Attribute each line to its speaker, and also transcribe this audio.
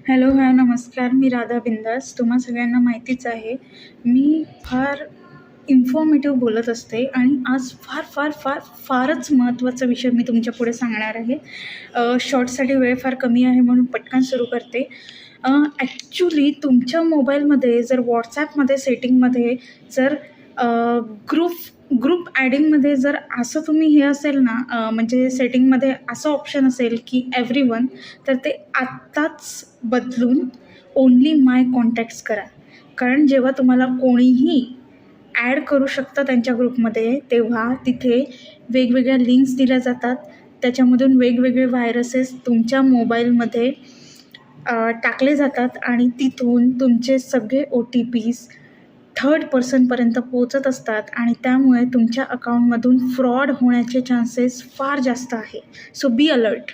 Speaker 1: Hello, हाय, नमस्कार. मी राधा बिंदास. तुम्हा सगळ्यांना माहितीच आहे, मी फार इन्फॉर्मेटिव्ह बोलत असते आणि आज फारच महत्त्वाचा विषय मी तुमच्यापुढे सांगणार आहे. शॉर्ट्ससाठी वेळ फार कमी आहे म्हणून पटकन सुरू करते. ॲक्च्युली तुमच्या मोबाईलमध्ये जर WhatsAppमध्ये सेटिंगमध्ये जर ग्रुप ग्रुप ॲडिंगमध्ये जर असं तुम्ही हे असेल ना, म्हणजे सेटिंगमध्ये असं ऑप्शन असेल की एव्हरीवन, तर ते आत्ताच बदलून ओन्ली माय कॉन्टॅक्ट्स करा. कारण जेव्हा तुम्हाला कोणीही ॲड करू शकतं त्यांच्या ग्रुपमध्ये, तेव्हा तिथे वेगवेगळ्या लिंक्स दिल्या जातात. त्याच्यामधून वेगवेगळे व्हायरसेस तुमच्या मोबाईलमध्ये टाकले जातात आणि तिथून तुमचे सगळे OTPs थर्ड पर्सनपर्यंत पोहोचत असतात आणि त्यामुळे तुमच्या अकाउंटमधून फ्रॉड होण्याचे चान्सेस फार जास्त आहे. So be alert.